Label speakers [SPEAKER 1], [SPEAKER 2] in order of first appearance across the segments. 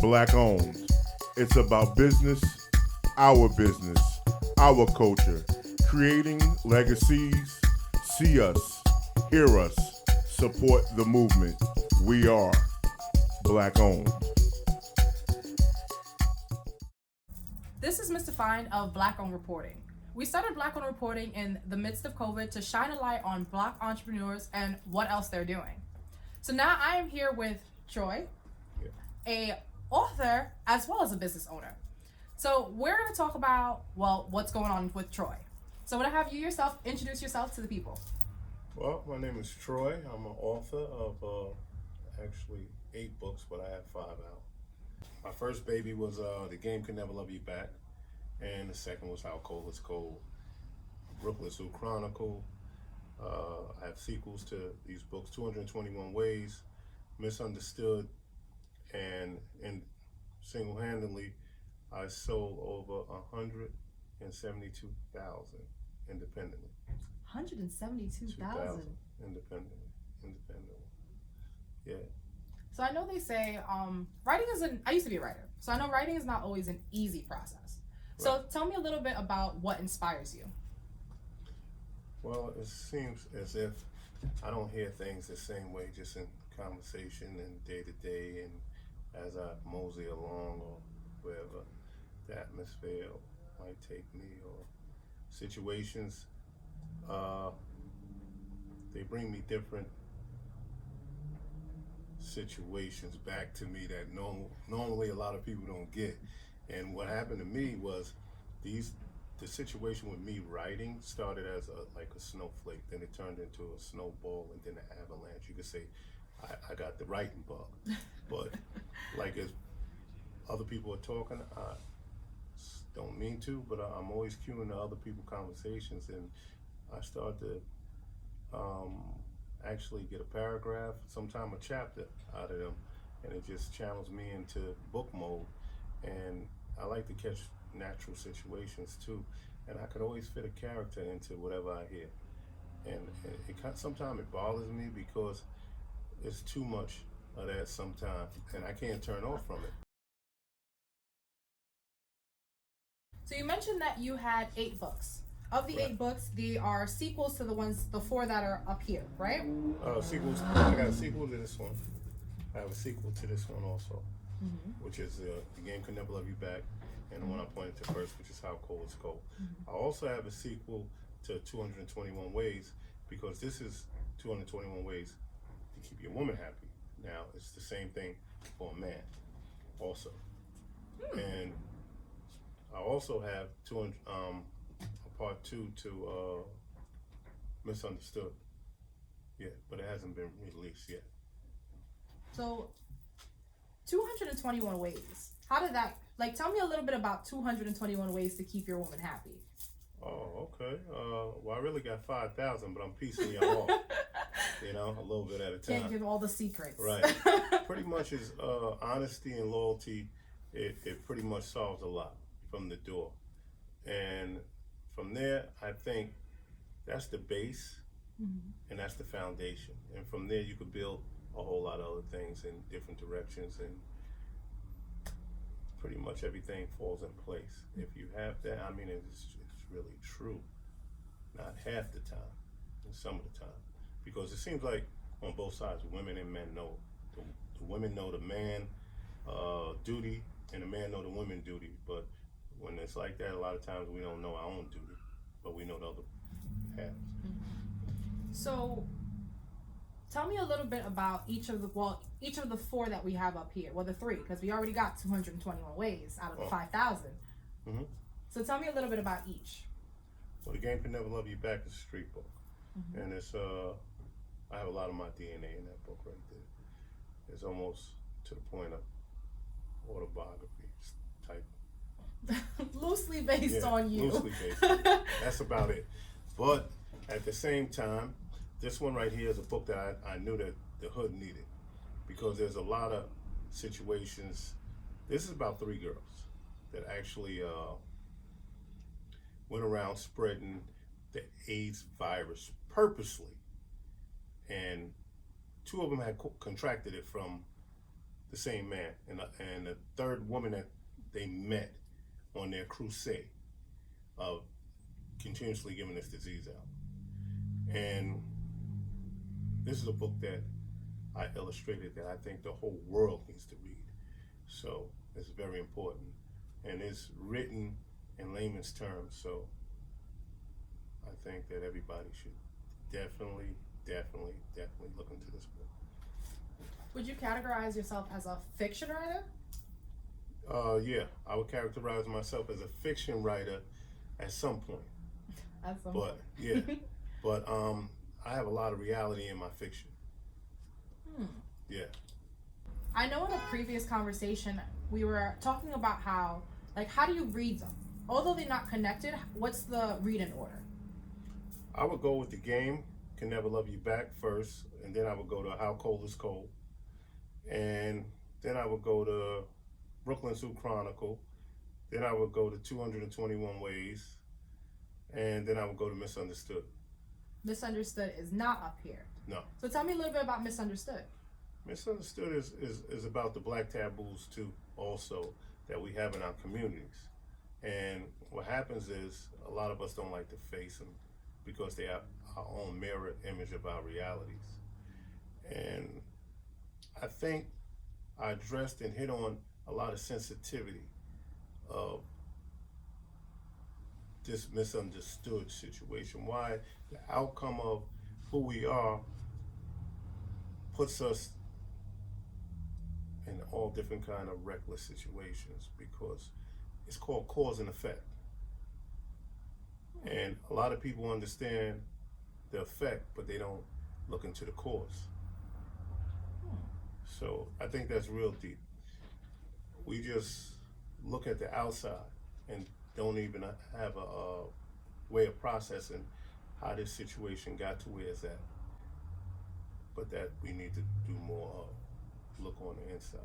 [SPEAKER 1] Black owned. It's about business, our culture, creating legacies. See us, hear us, support the movement. We are Black owned.
[SPEAKER 2] This is Mr. Fine of Black Owned Reporting. We started Black Owned Reporting in the midst of COVID to shine a light on Black entrepreneurs and what else they're doing. So now I am here with Troy, a author as well as a business owner. So we're going to talk about, what's going on with Troy. So I'm going to have you introduce yourself to the people.
[SPEAKER 3] Well, my name is Troy. I'm an author of actually 8 books, but I have 5 out. My first baby was The Game Can Never Love You Back, and the second was How Cold Is Cold. Brooklyn Zoo Chronicle. I have sequels to these books, 221 Ways, Misunderstood, and single-handedly, I sold over 172,000 independently.
[SPEAKER 2] 172,000?
[SPEAKER 3] Independently. Yeah.
[SPEAKER 2] So I know they say writing I used to be a writer, so I know writing is not always an easy process. So
[SPEAKER 3] Right.
[SPEAKER 2] Tell me a little bit about what inspires you.
[SPEAKER 3] Well, it seems as if I don't hear things the same way, just in conversation and day to day, and as I mosey along or wherever the atmosphere might take me or situations, they bring me different situations back to me that normally a lot of people don't get. And what happened to me was the situation with me writing started as like a snowflake, then it turned into a snowball, and then an avalanche. You could say I got the writing bug. But like if other people are talking, I don't mean to, but I'm always cueing to other people's conversations, and I start to actually get a paragraph, sometime a chapter out of them, and it just channels me into book mode. And I like to catch natural situations too, and I could always fit a character into whatever I hear. And sometimes it bothers me because it's too much of that sometimes, and I can't turn off from it.
[SPEAKER 2] So you mentioned that you had 8 books. Of the
[SPEAKER 3] Right.
[SPEAKER 2] 8 books, they are sequels to the 4 that are up here, right?
[SPEAKER 3] Sequels. I got a sequel to this one. I have a sequel to this one also, which is The Game Can Never Love You Back, and the one I pointed to first, which is How Cold Is Cold. I also have a sequel to 221 Ways, because this is 221 Ways to keep your woman happy. Now, it's the same thing for a man also. And I also have a part 2 to Misunderstood. Yeah, but it hasn't been released yet.
[SPEAKER 2] So 221 ways. How did that, tell me a little bit about 221 ways to keep your woman happy.
[SPEAKER 3] Oh, okay. Well, I really got 5,000, but I'm piecing y'all off. A little bit at a time.
[SPEAKER 2] Can't give all the secrets.
[SPEAKER 3] Right. Pretty much is honesty and loyalty. It pretty much solves a lot from the door, and from there, I think that's the base, and that's the foundation. And from there, you could build a whole lot of other things in different directions, and pretty much everything falls in place. If you have that, I mean, it's really true. Not half the time, and some of the time, because it seems like on both sides, women and men know. The women know the man duty, and the man know the women duty. But when it's like that, a lot of times we don't know our own duty, but we know the other half.
[SPEAKER 2] So tell me a little bit about each of the 4 that we have up here. Well, the 3, because we already got 221 ways out of the 5,000. So tell me a little bit about each.
[SPEAKER 3] Well, The Game Can Never Love You Back is a street book, and it's I have a lot of my DNA in that book right there. It's almost to the point of autobiography type.
[SPEAKER 2] Loosely based on you.
[SPEAKER 3] Loosely based. That's about it. But at the same time, this one right here is a book that I knew that the hood needed, because there's a lot of situations. This is about 3 girls that actually went around spreading the AIDS virus purposely, and 2 of them had contracted it from the same man, and the third woman that they met on their crusade of continuously giving this disease out. And this is a book that I illustrated that I think the whole world needs to read. So it's very important, and it's written in layman's terms. So I think that everybody should definitely look into this book.
[SPEAKER 2] Would you categorize yourself as a fiction writer?
[SPEAKER 3] Yeah, I would characterize myself as a fiction writer at some point.
[SPEAKER 2] At some point.
[SPEAKER 3] Yeah, but I have a lot of reality in my fiction. Yeah.
[SPEAKER 2] I know in a previous conversation we were talking about how do you read them? Although they're not connected, what's the read in order?
[SPEAKER 3] I would go with The Game Can Never Love You Back first, and then I would go to How Cold Is Cold, and then I would go to Brooklyn Zoo Chronicle, then I would go to 221 Ways, and then I would go to Misunderstood.
[SPEAKER 2] Misunderstood is not up here.
[SPEAKER 3] No.
[SPEAKER 2] So tell me a little bit about Misunderstood.
[SPEAKER 3] Misunderstood is about the black taboos too, also, that we have in our communities. And what happens is a lot of us don't like to face them because they are our own mirror image of our realities. And I think I addressed and hit on a lot of sensitivity of this misunderstood situation. Why the outcome of who we are puts us in all different kind of reckless situations, because it's called cause and effect. And a lot of people understand the effect, but they don't look into the cause. So I think that's real deep. We just look at the outside and don't even have a way of processing how this situation got to where it's at. But that we need to do more of. Look on the inside,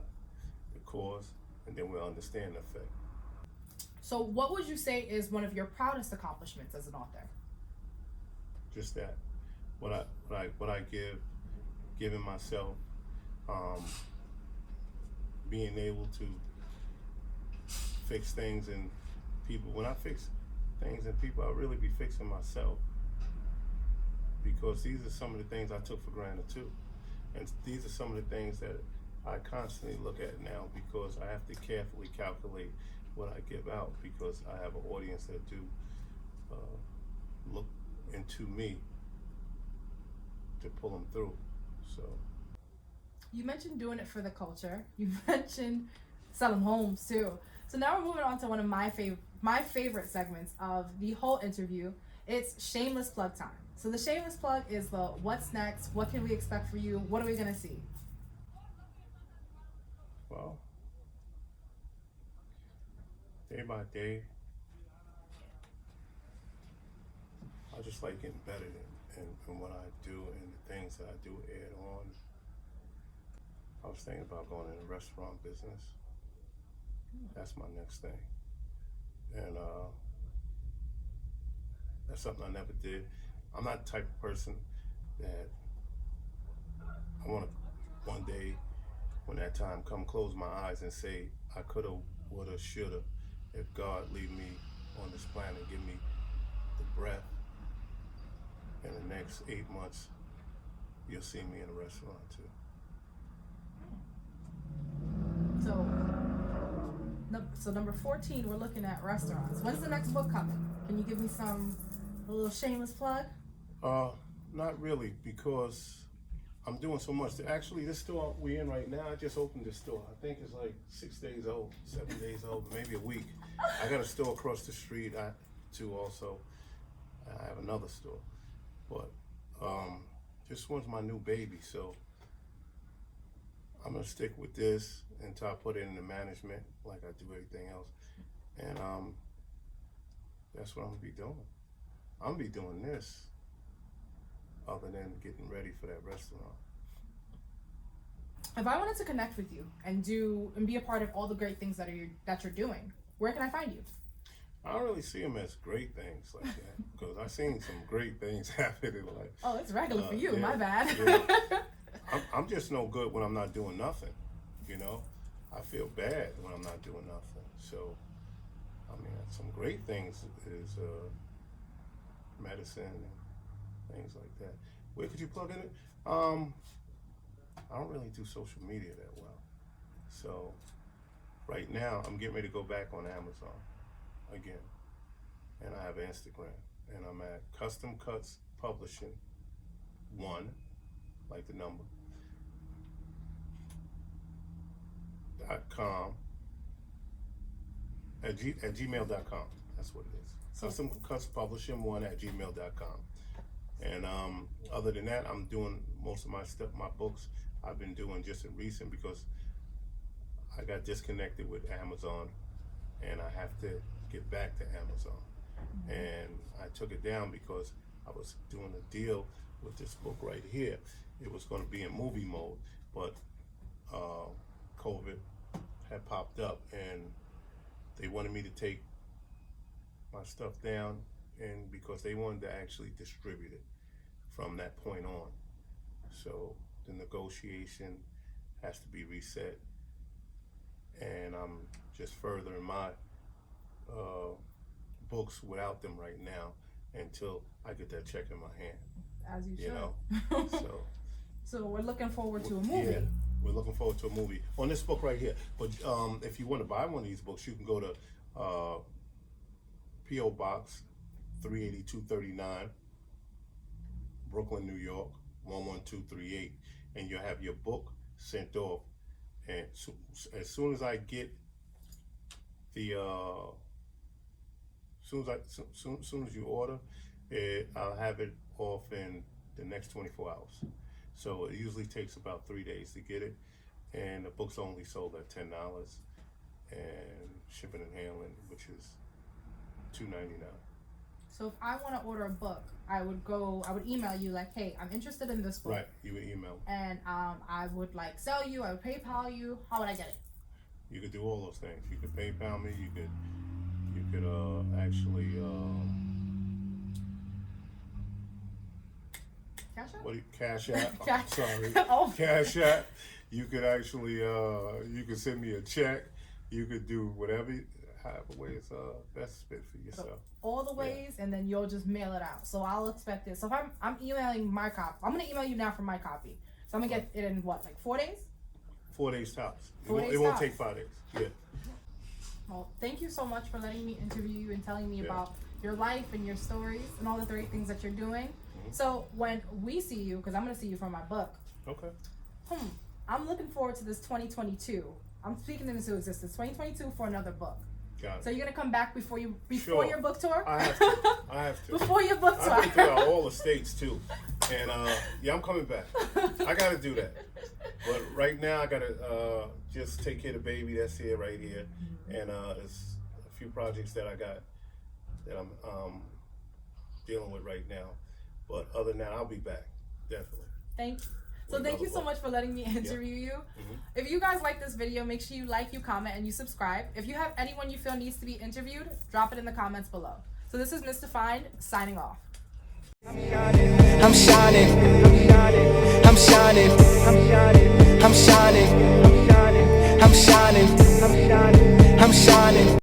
[SPEAKER 3] the cause, and then we'll understand the effect.
[SPEAKER 2] So what would you say is one of your proudest accomplishments as an author?
[SPEAKER 3] Just that, what I giving myself, being able to fix things in people. When I fix things in people, I really be fixing myself, because these are some of the things I took for granted too, and these are some of the things that I constantly look at now, because I have to carefully calculate what I give out, because I have an audience that do look into me to pull them through. So
[SPEAKER 2] you mentioned doing it for the culture. You mentioned selling homes too. So now we're moving on to one of my favorite segments of the whole interview. It's shameless plug time. So the shameless plug is the what's next, what can we expect for you, what are we gonna see?
[SPEAKER 3] Well, day by day, I just like getting better in what I do and the things that I do add on. I was thinking about going in the restaurant business. That's my next thing. And that's something I never did. I'm not the type of person that I want to one day, when that time come, close my eyes and say, I coulda, woulda, shoulda. If God leave me on this planet, give me the breath, in the next 8 months, you'll see me in a restaurant too.
[SPEAKER 2] So number 14, we're looking at restaurants. When's the next book coming? Can you give me a little shameless plug?
[SPEAKER 3] Not really, because I'm doing so much. Actually, this store we're in right now, I just opened this store. I think it's like 6 days old, 7 days old, maybe a week. I got a store across the street too also. I have another store. But this one's my new baby, so I'm gonna stick with this until I put it into management like I do everything else. And that's what I'm gonna be doing. I'm gonna be doing this other than getting ready for that restaurant.
[SPEAKER 2] If I wanted to connect with you and be a part of all the great things that you're doing, where can I find you?
[SPEAKER 3] I don't really see them as great things like that, because I've seen some great things happening. Like,
[SPEAKER 2] oh, it's regular for you.
[SPEAKER 3] Yeah,
[SPEAKER 2] My bad.
[SPEAKER 3] Yeah. I'm just no good when I'm not doing nothing. you know. I feel bad when I'm not doing nothing. So, I mean, some great things is medicine and things like that. Where could you plug in it? I don't really do social media that well. So, right now, I'm getting ready to go back on Amazon again. And I have Instagram. And I'm at Custom Cuts Publishing 1, like the number, .com at gmail.com. That's what it is. Custom Cuts Publishing 1 at gmail.com. And other than that, I'm doing most of my stuff, my books I've been doing just in recent because I got disconnected with Amazon and I have to get back to Amazon. And I took it down because I was doing a deal with this book right here. It was going to be in movie mode, but COVID had popped up and they wanted me to take my stuff down, and because they wanted to actually distribute it from that point on. So the negotiation has to be reset, and I'm just furthering my books without them right now until I get that check in my hand.
[SPEAKER 2] As you should.
[SPEAKER 3] know.
[SPEAKER 2] So we're looking forward to a movie.
[SPEAKER 3] Yeah, we're looking forward to a movie on this book right here. But if you want to buy one of these books, you can go to P.O. Box 38239, Brooklyn, New York 11238, and you'll have your book sent off. And as soon as I get the soon as you order it, I'll have it off in the next 24 hours. So it usually takes about 3 days to get it, and the book's only sold at $10, and shipping and handling, which is $2.99.
[SPEAKER 2] So if I want to order a book, I would email you like, hey, I'm interested in this book.
[SPEAKER 3] Right, you would email.
[SPEAKER 2] And I would like sell you, I would PayPal you. How would I get it?
[SPEAKER 3] You could do all those things. You could PayPal me. You could actually
[SPEAKER 2] Cash App?
[SPEAKER 3] Cash App?
[SPEAKER 2] Cash-
[SPEAKER 3] Sorry,
[SPEAKER 2] Oh.
[SPEAKER 3] Cash App. You could actually you could send me a check. You could do whatever, however way it's best fit for yourself.
[SPEAKER 2] All the ways, and then you'll just mail it out. So I'll expect it. So if I'm emailing my copy, I'm gonna email you now for my copy. So I'm gonna get it in what, like 4 days?
[SPEAKER 3] 4 days tops.
[SPEAKER 2] Four days
[SPEAKER 3] It won't
[SPEAKER 2] tops.
[SPEAKER 3] take 5 days. Yeah.
[SPEAKER 2] Well, thank you so much for letting me interview you and telling me about your life and your stories and all the great things that you're doing. So when we see you, because I'm gonna see you for my book.
[SPEAKER 3] Okay.
[SPEAKER 2] I'm looking forward to this 2022. I'm speaking into existence. 2022 for another book.
[SPEAKER 3] Got it.
[SPEAKER 2] So you're gonna come back before
[SPEAKER 3] Sure.
[SPEAKER 2] your book tour?
[SPEAKER 3] I have to. I have to.
[SPEAKER 2] Before your book tour.
[SPEAKER 3] I've been throughout all the states too, and I'm coming back. I gotta do that. But right now I gotta just take care of the baby that's here right here, and there's a few projects that I got that I'm dealing with right now. But other than that, I'll be back definitely.
[SPEAKER 2] Thank you. So thank you so much for letting me interview you. If you guys like this video, make sure you like, you comment, and you subscribe. If you have anyone you feel needs to be interviewed, drop it in the comments below. So this is Mr. Find signing off.
[SPEAKER 4] I'm shining, I'm shining, I'm shining, I'm shining, I'm shining, I'm shining, I'm shining, I'm shining.